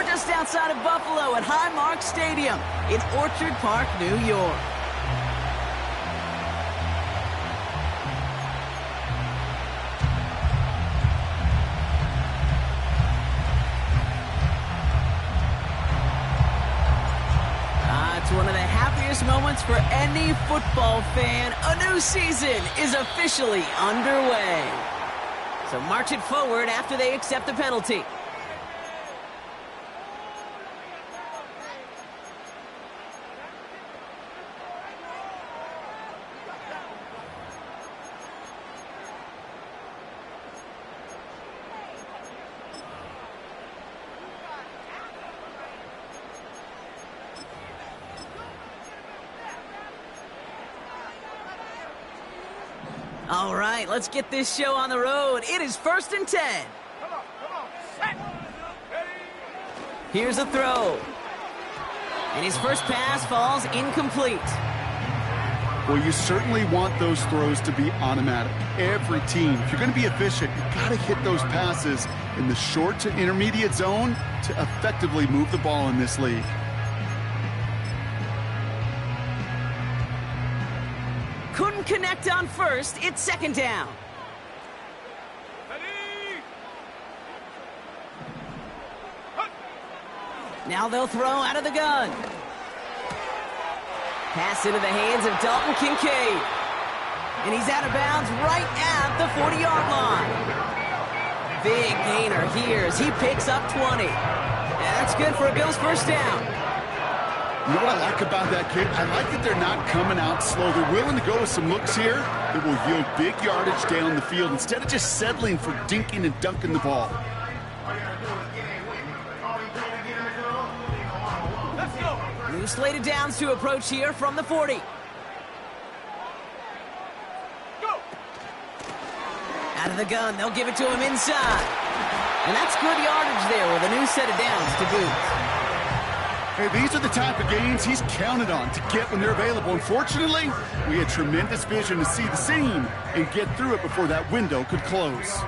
We're just outside of Buffalo at Highmark Stadium in Orchard Park, New York. It's one of the happiest moments for any football fan. A new season is officially underway. So march it forward after they accept the penalty. All right, let's get this show on the road. It is 1st and 10. Come on, set. Here's a throw. And his first pass falls incomplete. Well, you certainly want those throws to be automatic. Every team, if you're going to be efficient, you've got to hit those passes in the short to intermediate zone to effectively move the ball in this league. Couldn't connect on first. It's 2nd down. Now they'll throw out of the gun. Pass into the hands of Dalton Kincaid. And he's out of bounds right at the 40-yard line. Big gainer here as he picks up 20. And that's good for a Bills first down. You know what I like about that kid? I like that they're not coming out slow. They're willing to go with some looks here that will yield big yardage down the field instead of just settling for dinking and dunking the ball. New slated downs to approach here from the 40. Out of the gun, they'll give it to him inside. And that's good yardage there with a new set of downs to boot. Hey, these are the type of gains he's counted on to get when they're available. Unfortunately, we had tremendous vision to see the seam and get through it before that window could close.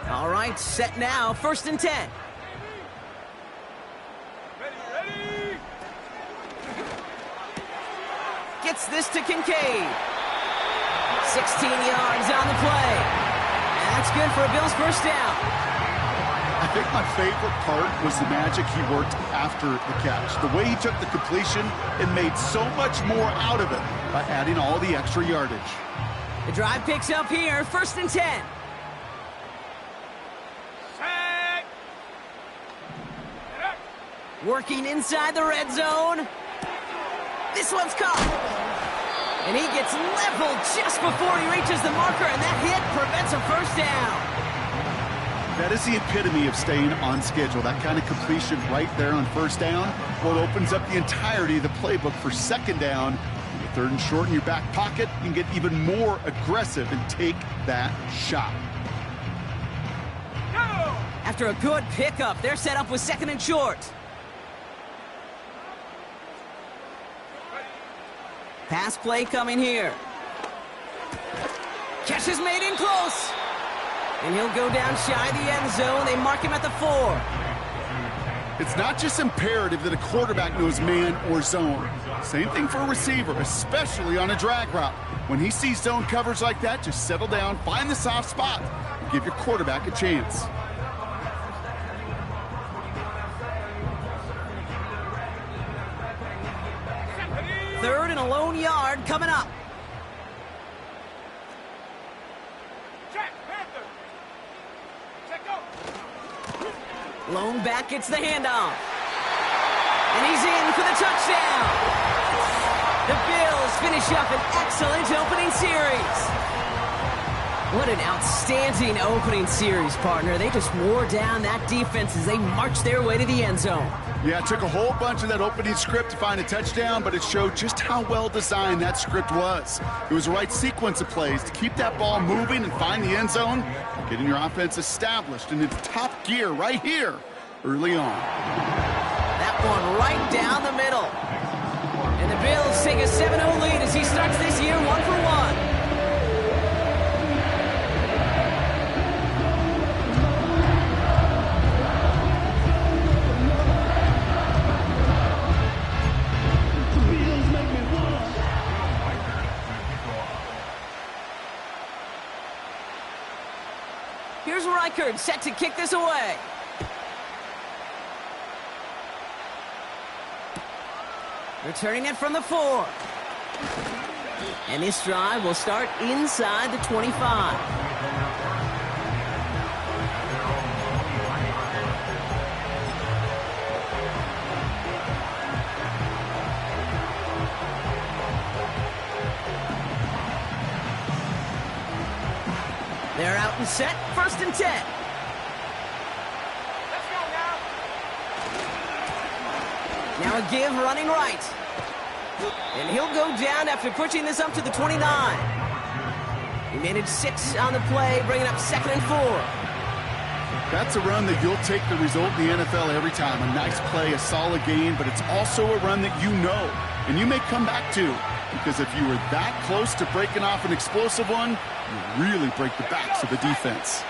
All right, set now, 1st and 10. Ready. Gets this to Kincaid. 16 yards on the play. And that's good for a Bills first down. I think my favorite part was the magic he worked after the catch. The way he took the completion and made so much more out of it by adding all the extra yardage. The drive picks up here, 1st and 10. Working inside the red zone. This one's caught. And he gets leveled just before he reaches the marker, and that hit prevents a first down. That is the epitome of staying on schedule. That kind of completion right there on first down. Well, it opens up the entirety of the playbook for 2nd down. With 3rd and short in your back pocket, you can get even more aggressive and take that shot. After a good pickup, they're set up with 2nd and short. Pass play coming here. Catch is made in close. And he'll go down shy of the end zone. They mark him at the 4. It's not just imperative that a quarterback knows man or zone. Same thing for a receiver, especially on a drag route. When he sees zone coverage like that, just settle down, find the soft spot, and give your quarterback a chance. Third and a lone yard coming up. Lone back gets the handoff. And he's in for the touchdown. The Bills finish up an excellent opening series. What an outstanding opening series, partner. They just wore down that defense as they marched their way to the end zone. Yeah, it took a whole bunch of that opening script to find a touchdown, but it showed just how well designed that script was. It was the right sequence of plays to keep that ball moving and find the end zone, getting your offense established in its top gear right here early on. That one right down the middle. And the Bills take a Reichard set to kick this away. Returning it from the 4. And this drive will start inside the 25. They're out and set, 1st and 10. Let's go now. Now a give running right. And he'll go down after pushing this up to the 29. He managed 6 on the play, bringing up 2nd and 4. That's a run that you'll take the result in the NFL every time. A nice play, a solid gain, but it's also a run that you know and you may come back to. Because if you were that close to breaking off an explosive one, you really break the backs of the defense.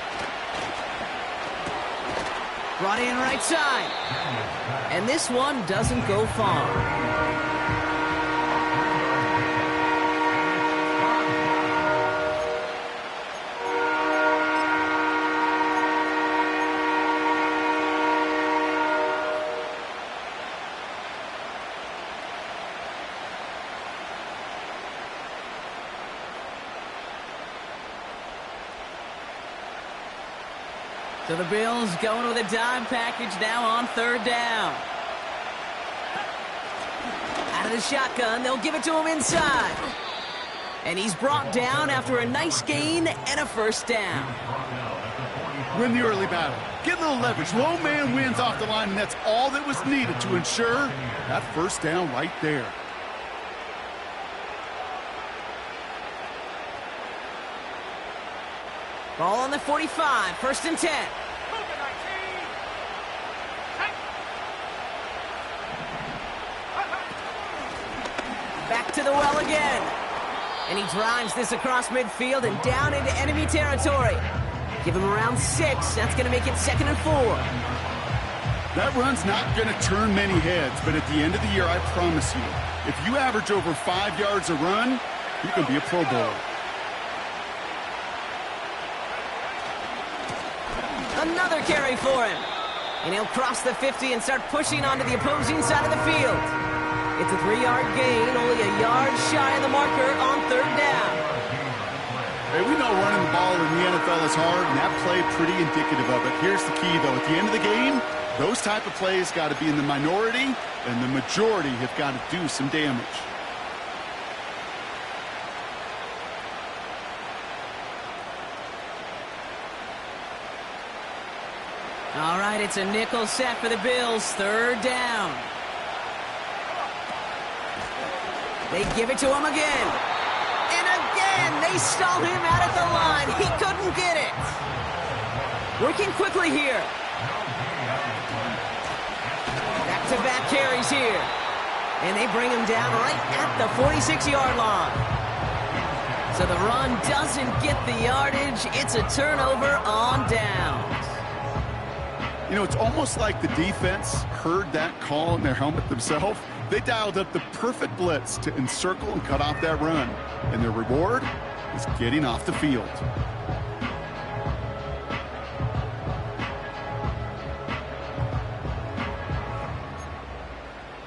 Brought in right side. And this one doesn't go far. So the Bills going with a dime package now on 3rd down. Out of the shotgun, they'll give it to him inside. And he's brought down after a nice gain and a 1st down. Win the early battle. Get a little leverage. Low man wins off the line, and that's all that was needed to ensure that 1st down right there. Ball on the 45, 1st and 10. Back to the well again. And he drives this across midfield and down into enemy territory. Give him around 6. That's going to make it 2nd and 4. That run's not going to turn many heads, but at the end of the year, I promise you, if you average over 5 yards a run, you're going to be a Pro Bowler. Another carry for him. And he'll cross the 50 and start pushing onto the opposing side of the field. It's a 3-yard gain, only a yard shy of the marker on 3rd down. Hey, we know running the ball in the NFL is hard, and that play pretty indicative of it. Here's the key, though. At the end of the game, those type of plays got to be in the minority, and the majority have got to do some damage. All right, it's a nickel set for the Bills. 3rd down. They give it to him again. And again, they stall him out at the line. He couldn't get it. Working quickly here. Back-to-back carries here. And they bring him down right at the 46-yard line. So the run doesn't get the yardage. It's a turnover on downs. You know, it's almost like the defense heard that call in their helmet themselves. They dialed up the perfect blitz to encircle and cut off that run. And their reward is getting off the field.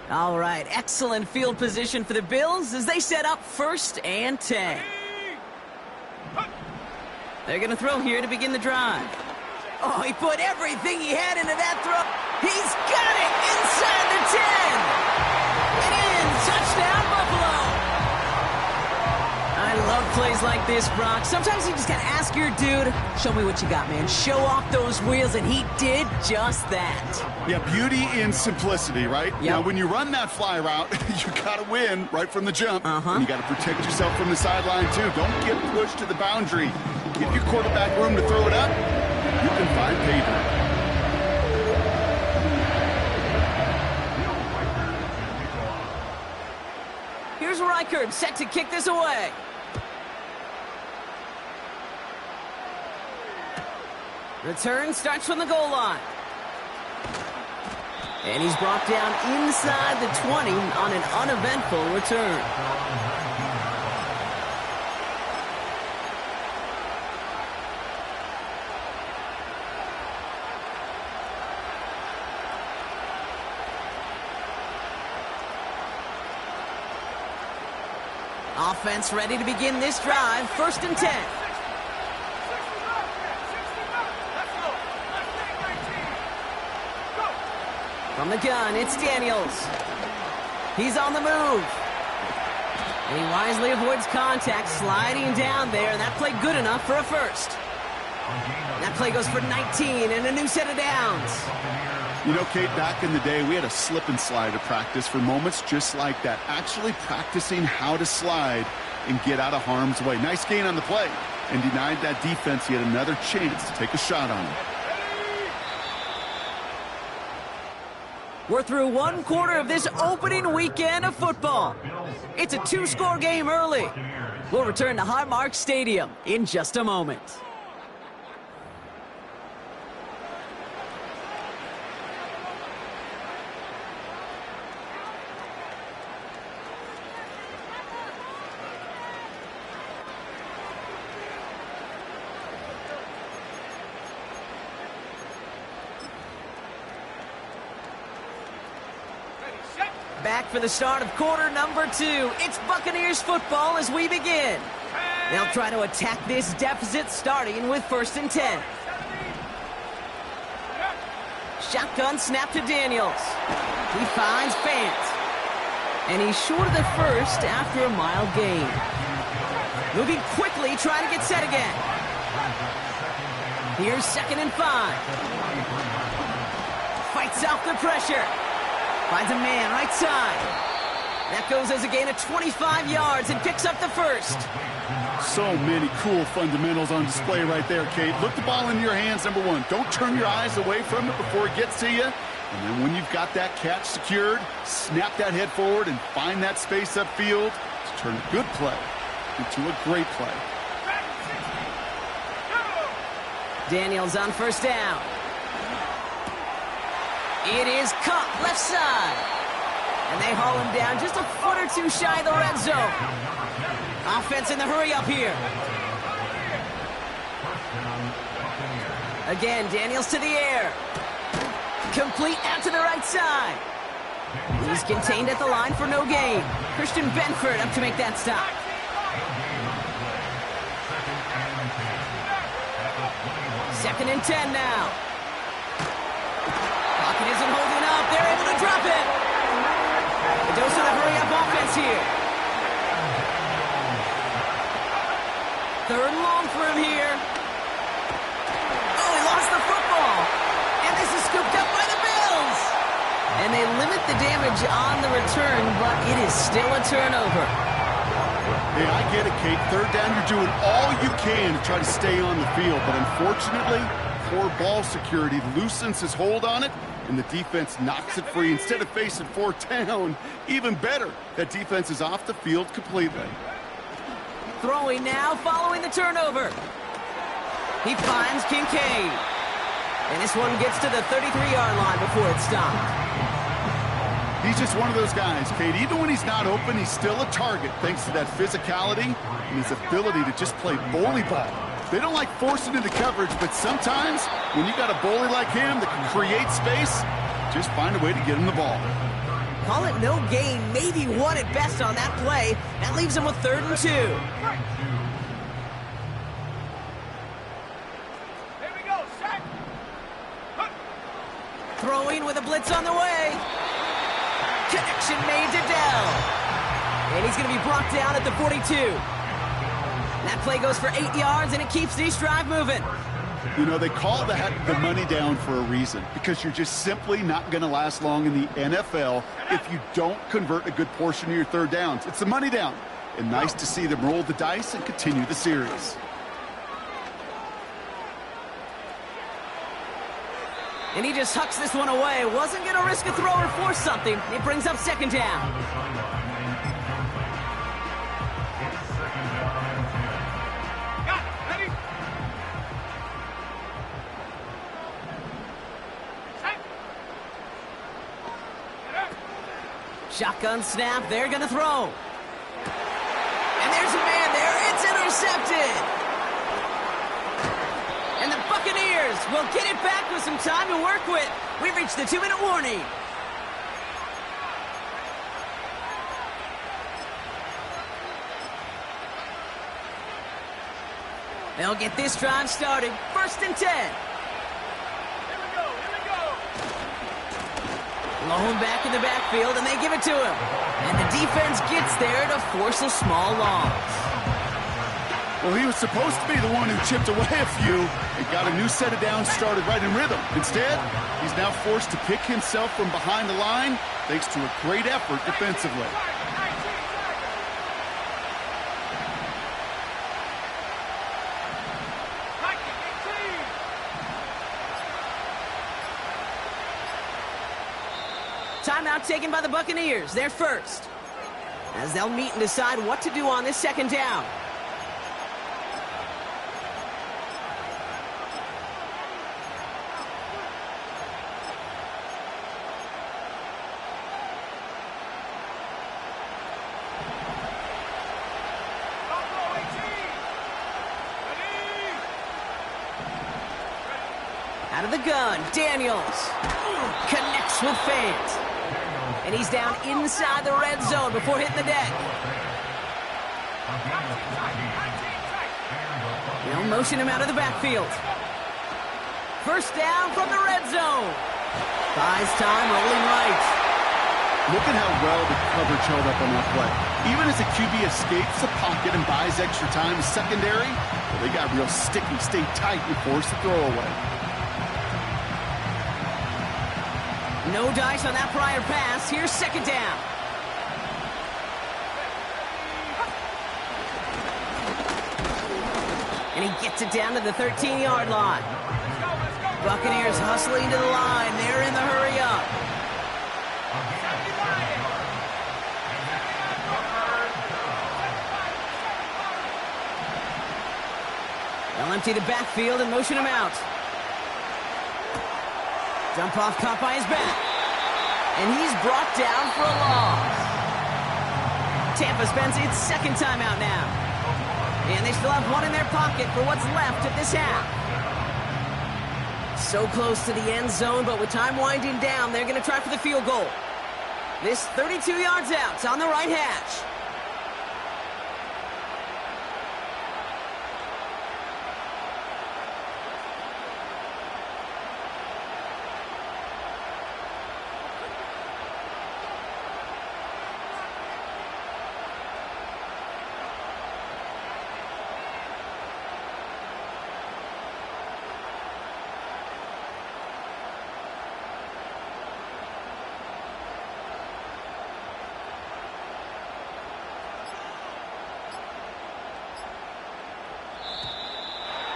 All right, excellent field position for the Bills as they set up 1st and 10. They're going to throw here to begin the drive. Oh, he put everything he had into that throw. He's got it inside the 10. And in, touchdown, Buffalo. I love plays like this, Brock. Sometimes you just got to ask your dude, show me what you got, man. Show off those wheels, and he did just that. Yeah, beauty in simplicity, right? Yep. Now, when you run that fly route, you got to win right from the jump. And you got to protect yourself from the sideline, too. Don't get pushed to the boundary. Give your quarterback room to throw it up. You can find pay dirt. Here's Reichard set to kick this away. Return starts from the goal line. And he's brought down inside the 20 on an uneventful return. Offense ready to begin this drive. 1st and 10. From the gun, it's Daniels. He's on the move. And he wisely avoids contact, sliding down there, and that play good enough for a first. That play goes for 19 and a new set of downs. You know, Kate, back in the day, we had a slip and slide to practice for moments just like that. Actually practicing how to slide and get out of harm's way. Nice gain on the play, and denied that defense yet another chance to take a shot on him. We're through 1/4 of this opening weekend of football. It's a 2-score game early. We'll return to Highmark Stadium in just a moment. Back for the start of quarter number 2. It's Buccaneers football as we begin. They'll try to attack this deficit starting with 1st and 10. Shotgun snap to Daniels. He finds Fant. And he's short of the first after a mild gain. Moving quickly, trying to get set again. Here's 2nd and 5. Fights off the pressure. Finds a man right side. That goes as a gain of 25 yards and picks up the first. So many cool fundamentals on display right there, Kate. Look the ball in your hands, number one. Don't turn your eyes away from it before it gets to you. And then when you've got that catch secured, snap that head forward and find that space upfield to turn a good play into a great play. Daniels on 1st down. It is Cup, left side. And they haul him down just a foot or two shy of the red zone. Offense in the hurry up here. Again, Daniels to the air. Complete out to the right side. He's contained at the line for no gain. Christian Benford up to make that stop. Second and 10 now. Pocket isn't holding up. They're able to drop it. The dose of the hurry-up offense here. 3rd and long for him here. Oh, he lost the football. And this is scooped up by the Bills. And they limit the damage on the return, but it is still a turnover. Hey, I get it, Kate. 3rd down, you're doing all you can to try to stay on the field. But unfortunately, poor ball security loosens his hold on it, and the defense knocks it free instead of facing 4th down. Even better, that defense is off the field completely. Throwing now following the turnover. He finds Kincaid. And this one gets to the 33-yard line before it's stopped. He's just one of those guys, Kate. Even when he's not open, he's still a target thanks to that physicality and his ability to just play bully ball. They don't like forcing into coverage, but sometimes when you got a bully like him that can create space, just find a way to get him the ball. Call it no gain, maybe 1 at best on that play. That leaves him with 3rd and 2. Here we go, set. Throwing with a blitz on the way. Connection made to Dell. And he's going to be brought down at the 42. That play goes for 8 yards, and it keeps this drive moving. You know, they call that the money down for a reason, because you're just simply not going to last long in the NFL if you don't convert a good portion of your 3rd downs. It's the money down. And nice to see them roll the dice and continue the series. And he just hucks this one away. Wasn't going to risk a throw or force something. It brings up 2nd down. Got it. Ready? Set. Shotgun snap. They're going to throw. And there's a man there. It's intercepted. And the Buccaneers will get it back with some time to work with. We've reached the 2-minute warning. They'll get this drive started. 1st and 10. Here we go, here we go. Lone back in the backfield, and they give it to him. And the defense gets there to force a small loss. Well, he was supposed to be the one who chipped away a few and got a new set of downs started right in rhythm. Instead, he's now forced to pick himself from behind the line thanks to a great effort defensively. Timeout taken by the Buccaneers. They're first, as they'll meet and decide what to do on this 2nd down. Out of the gun, Daniels connects with Fant. And he's down inside the red zone before hitting the deck. They'll motion him out of the backfield. 1st down from the red zone. Buys time, rolling right. Look at how well the coverage held up on that play. Even as the QB escapes the pocket and buys extra time, secondary, well, they got real sticky, stay tight, and force the throwaway. No dice on that prior pass. Here's 2nd down. And he gets it down to the 13-yard line. Buccaneers hustling to the line. They're in the hurry up. They'll empty the backfield and motion him out. Dump off caught by his back. And he's brought down for a loss. Tampa spends its 2nd timeout now. And they still have one in their pocket for what's left of this half. So close to the end zone, but with time winding down, they're going to try for the field goal. This 32 yards out on the right hash.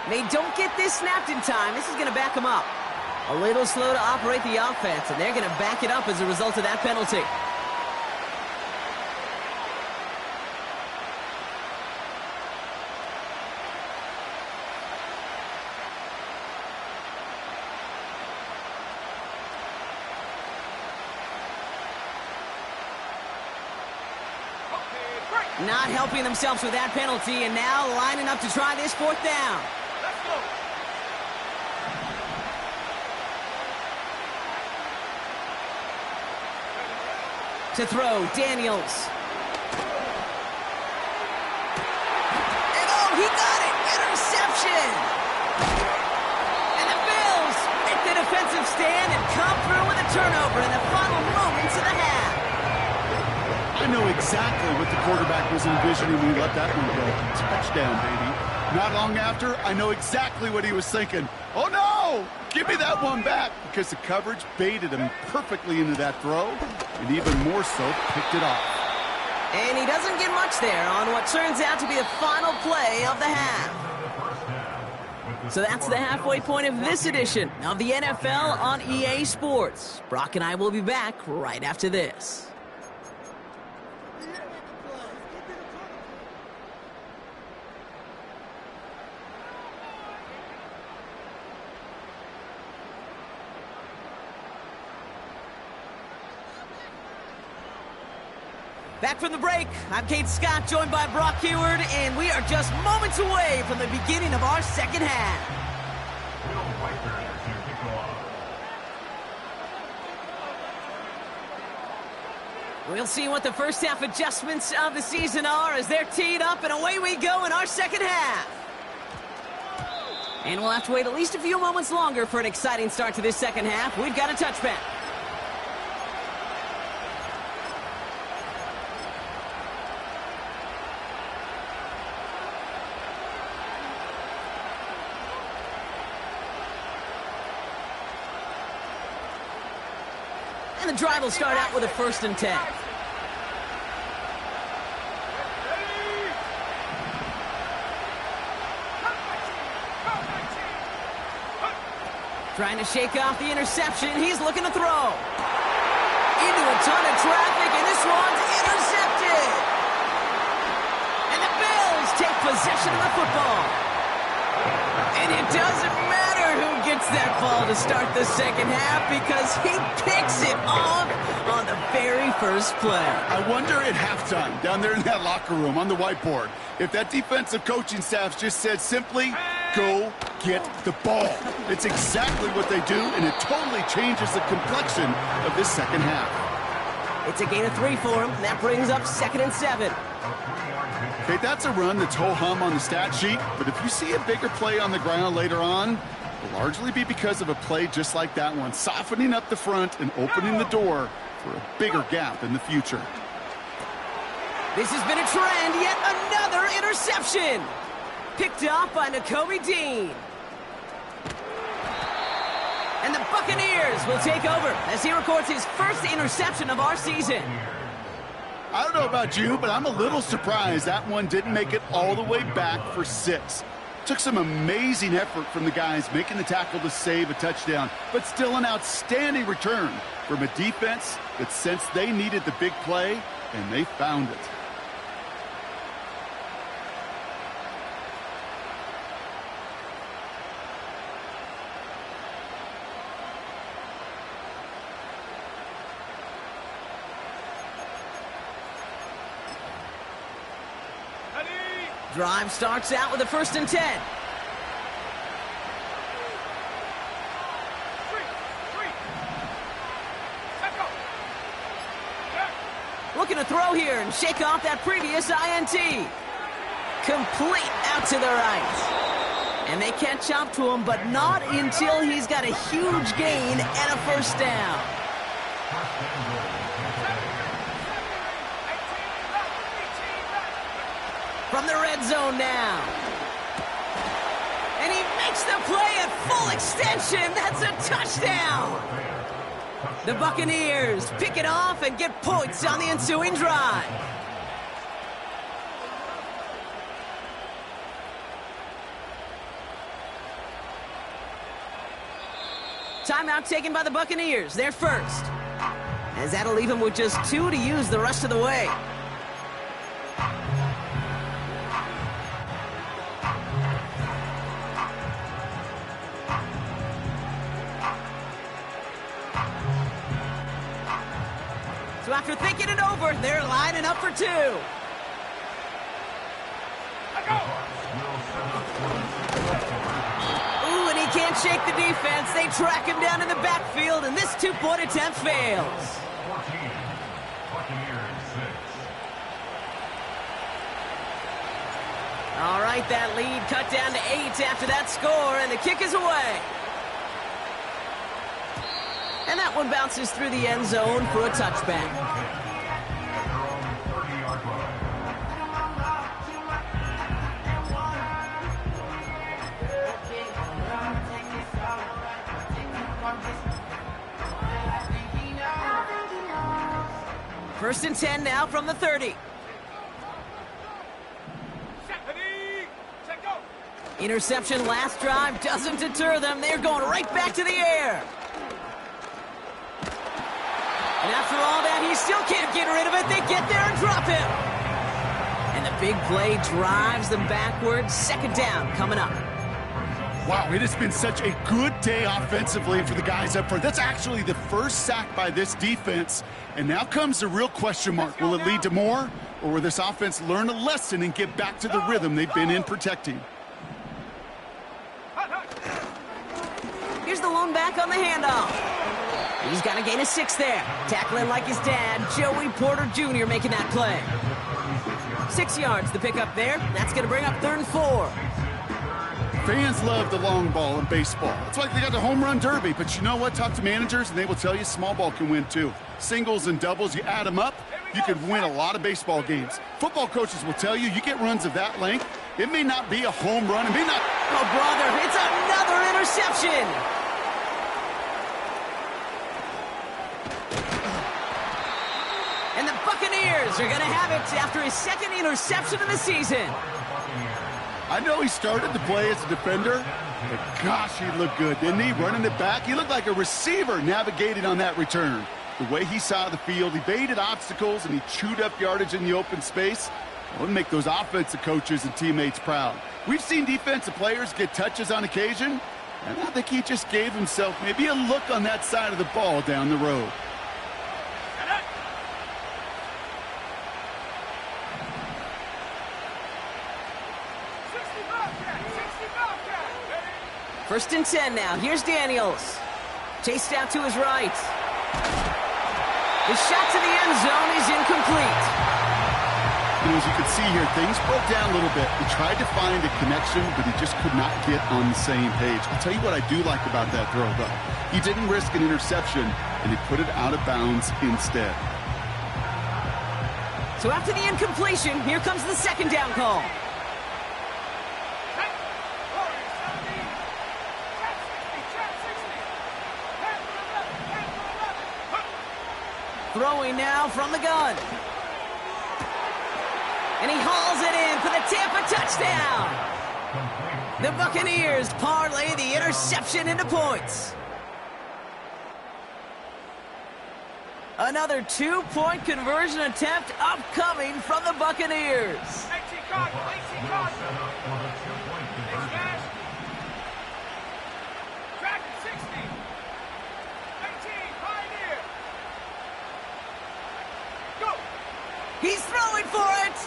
They don't get this snapped in time. This is going to back them up. A little slow to operate the offense, and they're going to back it up as a result of that penalty. Not helping themselves with that penalty, and now lining up to try this 4th down. Let's go. To throw, Daniels. And oh, he got it! Interception! And the Bills make the defensive stand and come through with a turnover in the final moments of the half. I know exactly what the quarterback was envisioning when he let that one go. Touchdown, baby. Not long after, I know exactly what he was thinking. Oh, no! Give me that one back! Because the coverage baited him perfectly into that throw, and even more so, picked it off. And he doesn't get much there on what turns out to be the final play of the half. So that's the halfway point of this edition of the NFL on EA Sports. Brock and I will be back right after this. Back from the break, I'm Kate Scott, joined by Brock Heward, and we are just moments away from the beginning of our 2nd half. We'll see what the first half adjustments of the season are as they're teed up, and away we go in our 2nd half. And we'll have to wait at least a few moments longer for an exciting start to this second half. We've got a touchback. And the drive will start out with a 1st and 10. Trying to shake off the interception. He's looking to throw. Into a ton of traffic, and this one's intercepted. And the Bills take possession of the football. And it doesn't matter who gets that ball to start the second half because he picks it off on the very first play. I wonder at halftime, down there in that locker room on the whiteboard, if that defensive coaching staff just said simply, go get the ball. It's exactly what they do, and it totally changes the complexion of this second half. It's a gain of 3 for him, and that brings up 2nd and 7. Okay, that's a run that's ho-hum on the stat sheet, but if you see a bigger play on the ground later on, it'll largely be because of a play just like that one, softening up the front and opening the door for a bigger gap in the future. This has been a trend, yet another interception. Picked off by Nakobe Dean. And the Buccaneers will take over as he records his first interception of our season. I don't know about you, but I'm a little surprised that one didn't make it all the way back for 6. Took some amazing effort from the guys making the tackle to save a touchdown, but still an outstanding return from a defense that sensed they needed the big play, and they found it. Drive starts out with a 1st and 10. Looking to throw here and shake off that previous INT. Complete out to the right. And they catch up to him, but not until he's got a huge gain and a 1st down. From the red zone now. And he makes the play at full extension. That's a touchdown. The Buccaneers pick it off and get points on the ensuing drive. Timeout taken by the Buccaneers. They're first. As that'll leave him with just 2 to use the rest of the way. So after thinking it over, they're lining up for 2. Ooh, and he can't shake the defense. They track him down in the backfield, and this 2-point attempt fails. All right, that lead cut down to 8 after that score, and the kick is away. And that one bounces through the end zone for a touchback. First and 10 now from the 30. Interception last drive doesn't deter them. They're going right back to the air. And after all that, he still can't get rid of it. They get there and drop him. And the big play drives them backwards. 2nd down coming up. Wow, it has been such a good day offensively for the guys up front. That's actually the first sack by this defense. And now comes the real question mark. Will it lead to more? Or will this offense learn a lesson and get back to the rhythm they've been in protecting? Here's the lone back on the handoff. He's got a gain of 6 there. Tackling like his dad, Joey Porter Jr. making that play. 6 yards the pickup there. That's going to bring up 3rd and 4. Fans love the long ball in baseball. It's like they got the home run derby, but you know what? Talk to managers, and they will tell you small ball can win too. Singles and doubles, you add them up, you can win a lot of baseball games. Football coaches will tell you get runs of that length. It may not be a home run. It may not... Oh, brother, it's another interception. And the Buccaneers are going to have it after his second interception of the season. I know he started to play as a defender, but gosh, he looked good, didn't he? Running it back, he looked like a receiver navigating on that return. The way he saw the field, he baited obstacles, and he chewed up yardage in the open space. It would make those offensive coaches and teammates proud. We've seen defensive players get touches on occasion, and I think he just gave himself maybe a look on that side of the ball down the road. First and 10 now. Here's Daniels. Chased out to his right. His shot to the end zone is incomplete. As you can see here, things broke down a little bit. He tried to find a connection, but he just could not get on the same page. I'll tell you what I do like about that throw, though. He didn't risk an interception, and he put it out of bounds instead. So after the incompletion, here comes the second down call. Throwing now from the gun. And he hauls it in for the Tampa touchdown. The Buccaneers parlay the interception into points. Another two-point conversion attempt upcoming from the Buccaneers. 18 Cardinal, 18 Cardinal. Dragon 60. 18 Pioneer. Go. He's throwing for it.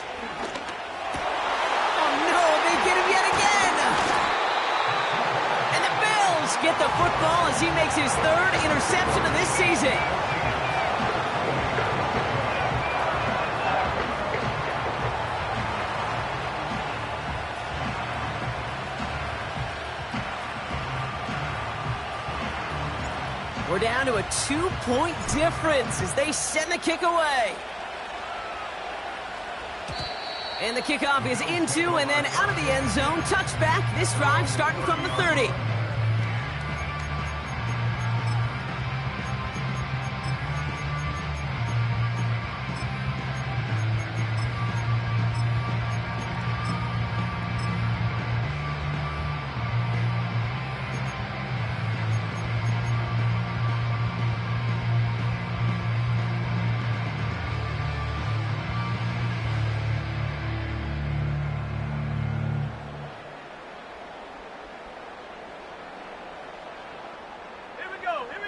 Oh no, they get him yet again. And the Bills get the football as he makes his third interception of this season. We're down to a 2-point difference as they send the kick away. And the kickoff is into and then out of the end zone. Touchback, this drive starting from the 30.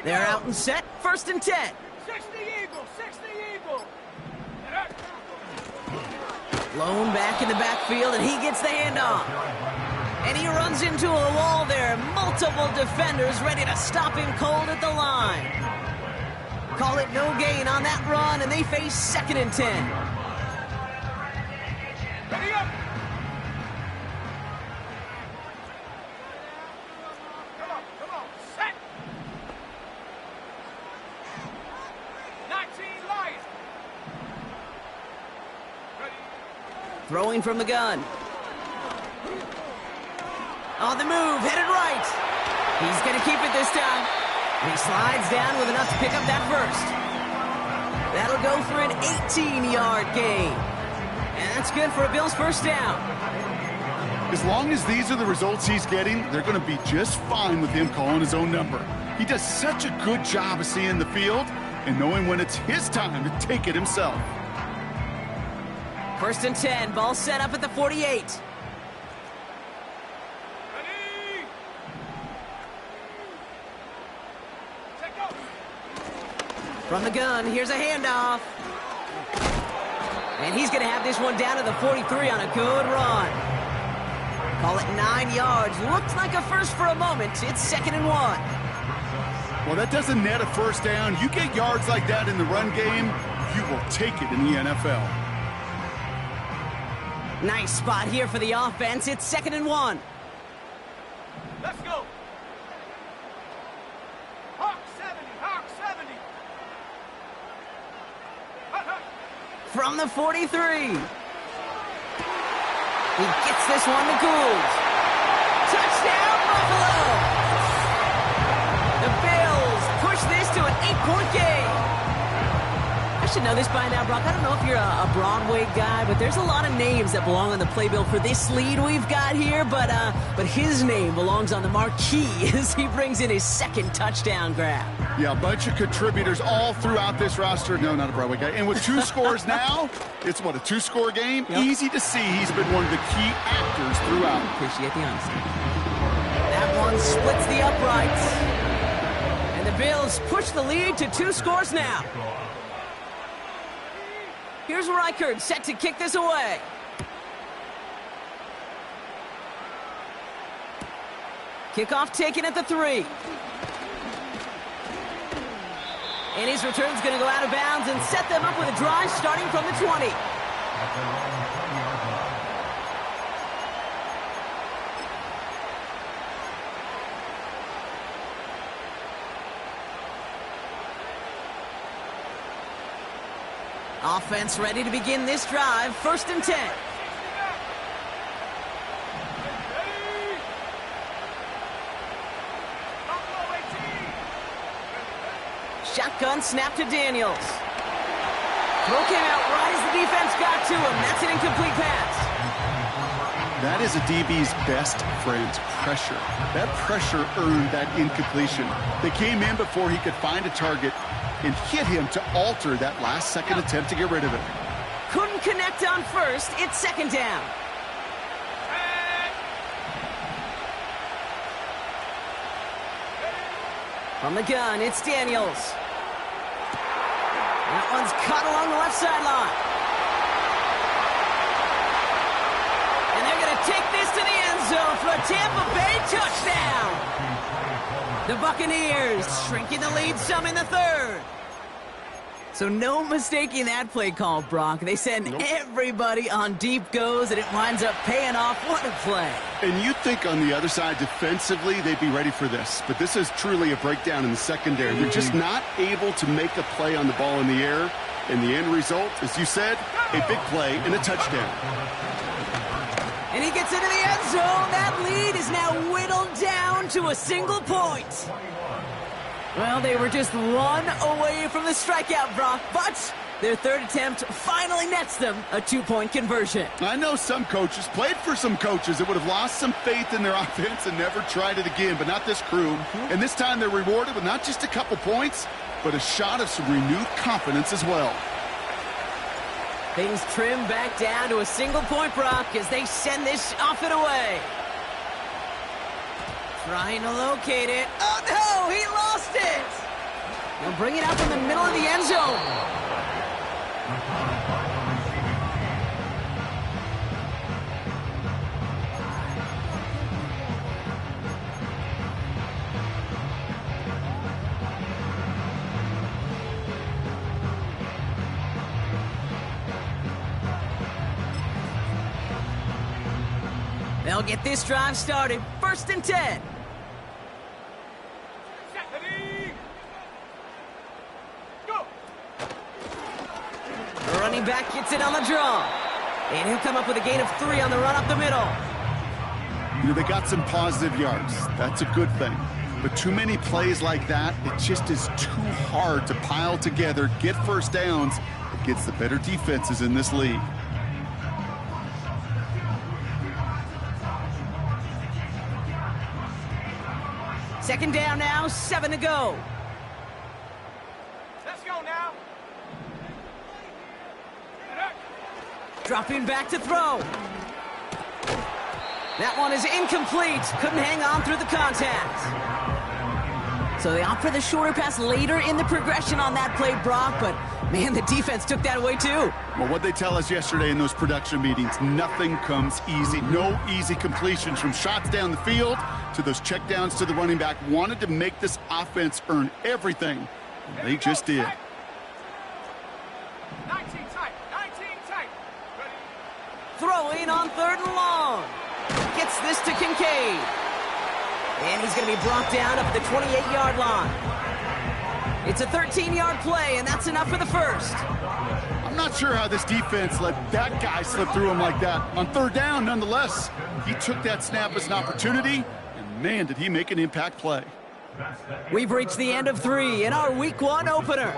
They're out and set, first and 10. 60 Eagles, 60 Eagles. Lone back in the backfield, and he gets the handoff. And he runs into a wall there. Multiple defenders ready to stop him cold at the line. Call it no gain on that run, and they face second and 10. Ready up. Come on, set. 19 Lions. Ready. Throwing from the gun. On the move, headed right. He's going to keep it this time. And he slides down with enough to pick up that first. That'll go for an 18-yard gain. And that's good for a Bills first down. As long as these are the results he's getting, they're going to be just fine with him calling his own number. He does such a good job of seeing the field and knowing when it's his time to take it himself. First and 10, ball set up at the 48. Ready. Check go. From the gun, here's a handoff. And he's going to have this one down to the 43 on a good run. Call it 9 yards. Looked like a first for a moment. It's second and 1. Well, that doesn't net a first down. You get yards like that in the run game, you will take it in the NFL. Nice spot here for the offense. It's second and 1. from the 43. He gets this one to Gould. Touchdown, Buffalo! The Bills push this to an 8-point game. I should know this by now, Brock. I don't know if you're a Broadway guy, but there's a lot of names that belong on the playbill for this lead we've got here, but his name belongs on the marquee as he brings in his second touchdown grab. Yeah, a bunch of contributors all throughout this roster. No, not a Broadway guy. And with 2 scores now, it's what, a 2-score game? Yep. Easy to see he's been one of the key actors throughout. Appreciate the honesty. That one splits the uprights. And the Bills push the lead to 2 scores now. Here's Reichard set to kick this away. Kickoff taken at the 3. And his return's going to go out of bounds and set them up with a drive starting from the 20. Offense ready to begin this drive. 1st and 10. Shotgun snap to Daniels. Throw came out right as the defense got to him. That's an incomplete pass. That is a DB's best friend, pressure. That pressure earned that incompletion. They came in before he could find a target and hit him to alter that last-second attempt to get rid of it. Couldn't connect on 1st. It's 2nd down. From the gun, it's Daniels. That one's cut along the left sideline. And they're going to take this to the end zone for a Tampa Bay touchdown. The Buccaneers shrinking the lead some in the 3rd. So no mistaking that play call, Brock. They send everybody on deep goes, and it winds up paying off. What a play. And you'd think on the other side, defensively, they'd be ready for this. But this is truly a breakdown in the secondary. They're just not able to make a play on the ball in the air. And the end result, as you said, a big play and a touchdown. And he gets into the end zone. That lead is now whittled down to a single point. Well, they were just 1 away from the strikeout, Brock, but their 3rd attempt finally nets them a 2-point conversion. I know some coaches, played for some coaches that would have lost some faith in their offense and never tried it again, but not this crew. And this time they're rewarded with not just a couple points, but a shot of some renewed confidence as well. Things trim back down to a single point, Brock, as they send this off and away. Trying to locate it. Oh, no! He lost it! They'll bring it out from the middle of the end zone. They'll get this drive started. 1st and 10. The running back gets it on the draw. And he'll come up with a gain of 3 on the run up the middle. You know, they got some positive yards. That's a good thing. But too many plays like that, it just is too hard to pile together, get 1st downs against the better defenses in this league. Second down now, 7 to go. Let's go now. Dropping back to throw. That one is incomplete. Couldn't hang on through the contact. So they opt for the shorter pass later in the progression on that play, Brock, but man, the defense took that away too. Well, what they tell us yesterday in those production meetings, nothing comes easy. No easy completions from shots down the field to those checkdowns to the running back. Wanted to make this offense earn everything. And they just did. 19 tight. 19 tight. Ready? Throwing on 3rd and long. Gets this to Kincaid. And he's going to be brought down up at the 28-yard line. It's a 13-yard play, and that's enough for the first. I'm not sure how this defense let that guy slip through him like that. On third down, nonetheless, he took that snap as an opportunity, and man, did he make an impact play. We've reached the end of 3 in our Week 1 opener.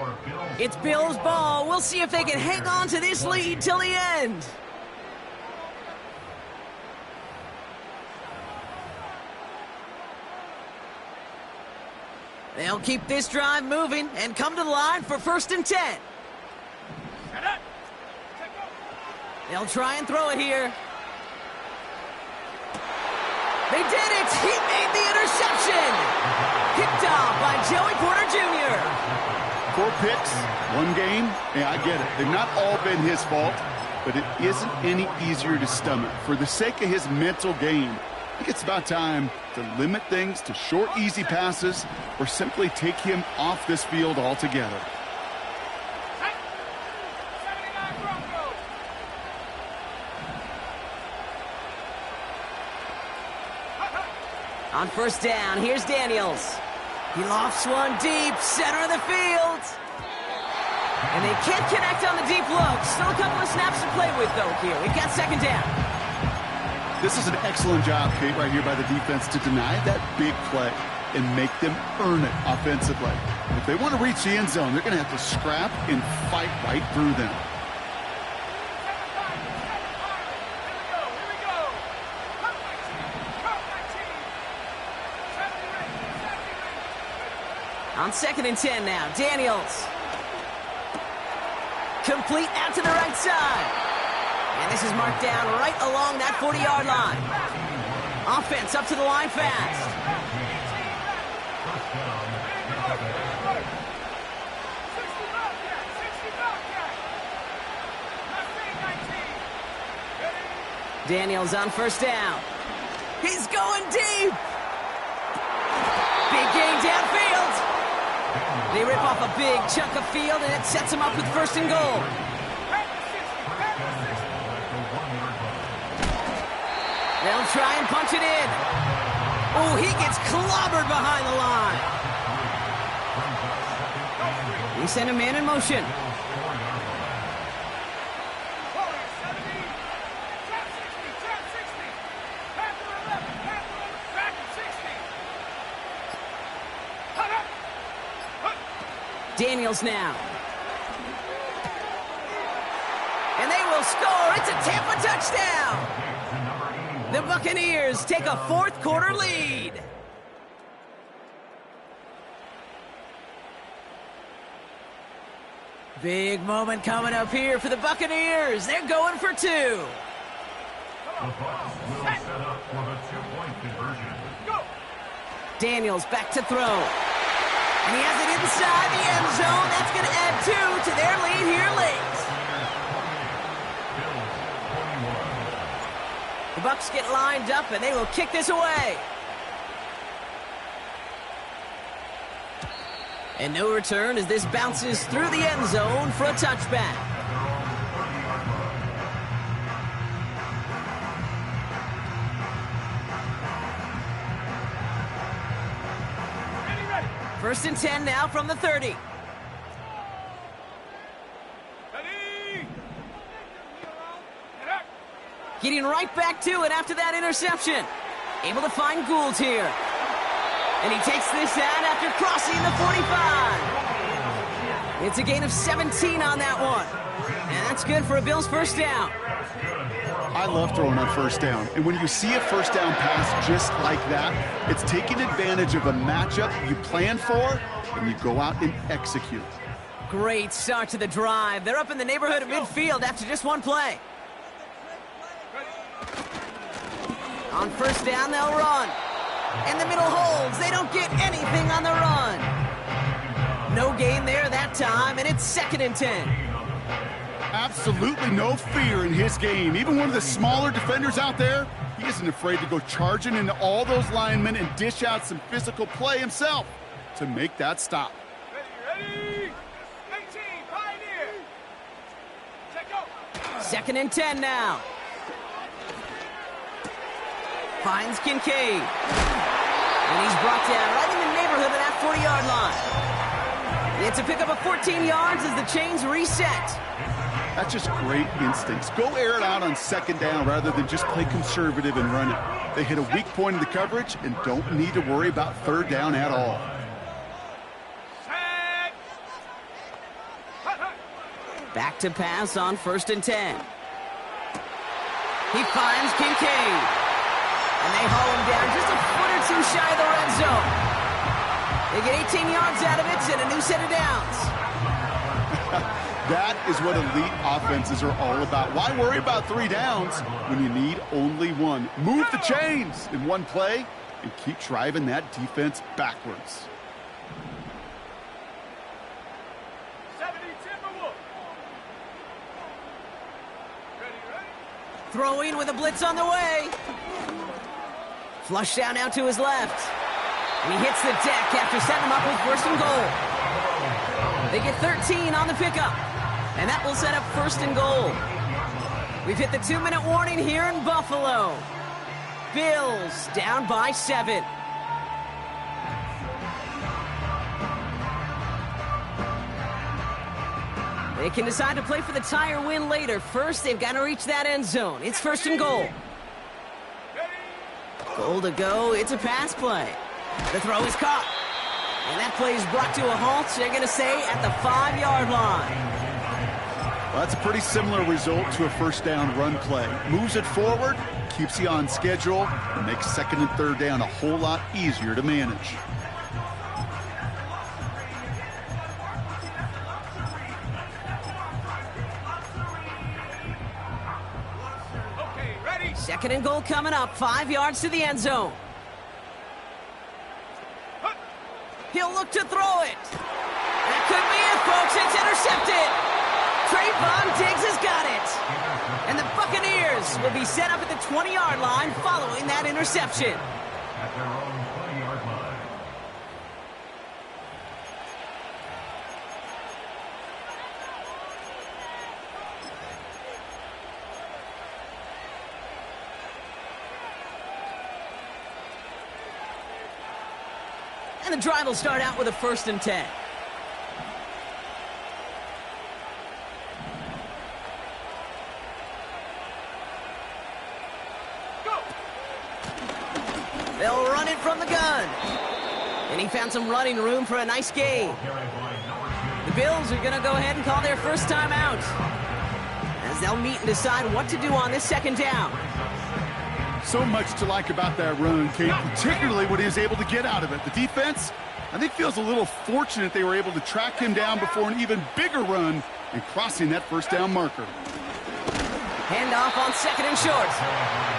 It's Bills ball. We'll see if they can hang on to this lead till the end. They'll keep this drive moving and come to the line for 1st and 10. They'll try and throw it here. They did it! He made the interception! Picked off by Joey Porter Jr. 4 picks, 1 game. Yeah, I get it. They've not all been his fault, but it isn't any easier to stomach. For the sake of his mental game, I think it's about time to limit things to short, easy passes or simply take him off this field altogether. On 1st down, here's Daniels. He lofts one deep, center of the field. And they can't connect on the deep look. Still a couple of snaps to play with, though, here. We've got 2nd down. This is an excellent job, Kate, right here by the defense to deny that big play and make them earn it offensively. If they want to reach the end zone, they're going to have to scrap and fight right through them. On 2nd and 10 now, Daniels. Complete out to the right side. And this is marked down right along that 40-yard line. Offense up to the line fast. Daniels on 1st down. He's going deep. Big gain downfield. They rip off a big chunk of field, and it sets them up with 1st and goal. They'll try and punch it in. Oh, he gets clobbered behind the line. He sent a man in motion. Daniels now. And they will score. It's a Tampa touchdown. The Buccaneers take a 4th quarter lead. Big moment coming up here for the Buccaneers. They're going for 2. The Bucs will set up for the 2-point conversion. Go! Daniels back to throw. And he has it inside the end zone. That's going to add 2 to their lead here late. The Bucs get lined up, and they will kick this away. And no return as this bounces through the end zone for a touchback. Ready. 1st and 10 now from the 30. Ready. Getting right back to it after that interception. Able to find Gould here. And he takes this out after crossing the 45. It's a gain of 17 on that one. And that's good for a Bills 1st down. I love throwing on 1st down. And when you see a 1st down pass just like that, it's taking advantage of a matchup you plan for, and you go out and execute. Great start to the drive. They're up in the neighborhood of midfield after just one play. On 1st down, they'll run. And the middle holds. They don't get anything on the run. No gain there that time, and it's 2nd and 10. Absolutely no fear in his game. Even one of the smaller defenders out there, he isn't afraid to go charging into all those linemen and dish out some physical play himself to make that stop. Ready. 18, Pioneer. Check go. 2nd and 10 now. Finds Kincaid. And he's brought down right in the neighborhood of that 40-yard line. It's a pickup of 14 yards as the chains reset. That's just great instincts. Go air it out on second down rather than just play conservative and run it. They hit a weak point in the coverage and don't need to worry about third down at all. Back to pass on 1st and 10. He finds Kincaid. And they haul him down just a foot or two shy of the red zone. They get 18 yards out of it and a new set of downs. That is what elite offenses are all about. Why worry about 3 downs when you need only 1? Move the chains in one play and keep driving that defense backwards. 70 Timberwolves. Ready? Throwing with a blitz on the way. Flush down now to his left. And he hits the deck after setting him up with 1st and goal. They get 13 on the pickup. And that will set up 1st and goal. We've hit the 2-minute warning here in Buffalo. Bills down by 7. They can decide to play for the tie or win later. First, they've got to reach that end zone. It's 1st and goal. Goal to go. It's a pass play. The throw is caught. And that play is brought to a halt, they're going to say, at the 5-yard line. Well, that's a pretty similar result to a 1st down run play. Moves it forward, keeps you on schedule, and makes 2nd and 3rd down a whole lot easier to manage. Okay, ready? 2nd and goal coming up, 5 yards to the end zone. He'll look to throw it. That could be it, folks. It's intercepted. Trayvon Diggs has got it. And the Buccaneers will be set up at the 20-yard line following that interception. At their own 20-yard line. And the drive will start out with a 1st and 10. Go! They'll run it from the gun. And he found some running room for a nice gain. The Bills are going to go ahead and call their first time out, as they'll meet and decide what to do on this 2nd down. So much to like about that run, Kate, particularly what he was able to get out of it. The defense, I think, feels a little fortunate they were able to track him down before an even bigger run and crossing that 1st down marker. Handoff on 2nd and short.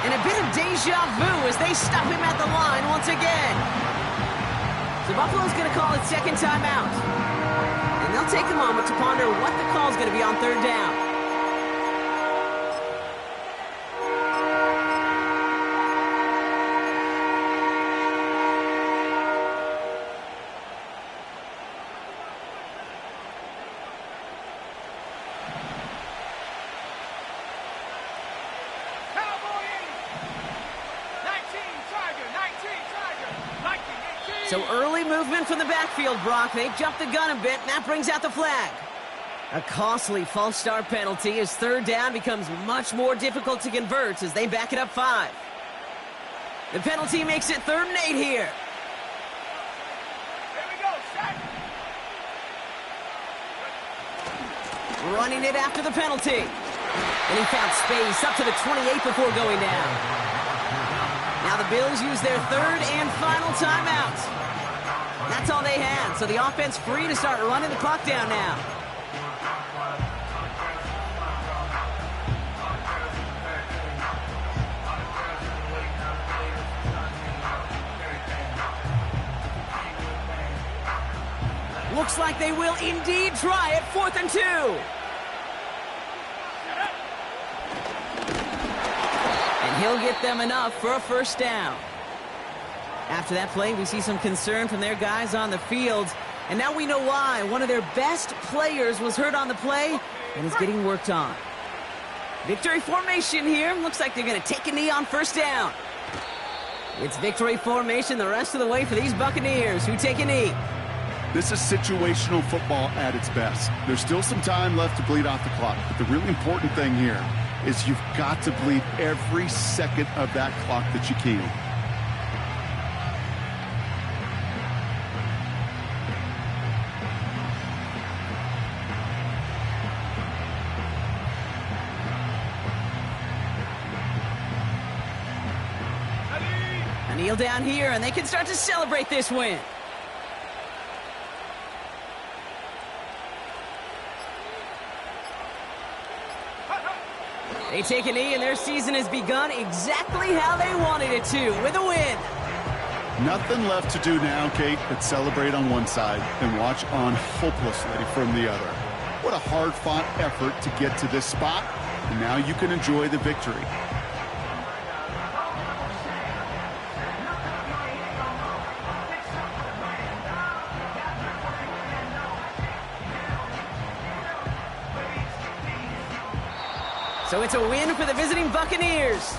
And a bit of deja vu as they stop him at the line once again. So Buffalo's going to call its 2nd timeout. And they'll take a moment to ponder what the call is going to be on 3rd down. So early movement from the backfield, Brock. They jumped the gun a bit, and that brings out the flag. A costly false start penalty as 3rd down becomes much more difficult to convert as they back it up 5. The penalty makes it 3rd and 8 here. Here we go, set! Running it after the penalty. And he found space up to the 28 before going down. Now the Bills use their 3rd and final timeout. That's all they had, so the offense free to start running the clock down now. Looks like they will indeed try it, 4th and 2. And he'll get them enough for a 1st down. After that play, we see some concern from their guys on the field. And now we know why. One of their best players was hurt on the play and is getting worked on. Victory formation here. Looks like they're going to take a knee on 1st down. It's victory formation the rest of the way for these Buccaneers who take a knee. This is situational football at its best. There's still some time left to bleed off the clock, but the really important thing here is you've got to bleed every second of that clock that you can. A kneel down here, and they can start to celebrate this win. They take a knee, and their season has begun exactly how they wanted it to, with a win. Nothing left to do now, Kate, but celebrate on one side and watch on hopelessly from the other. What a hard-fought effort to get to this spot, and now you can enjoy the victory. So it's a win for the visiting Buccaneers.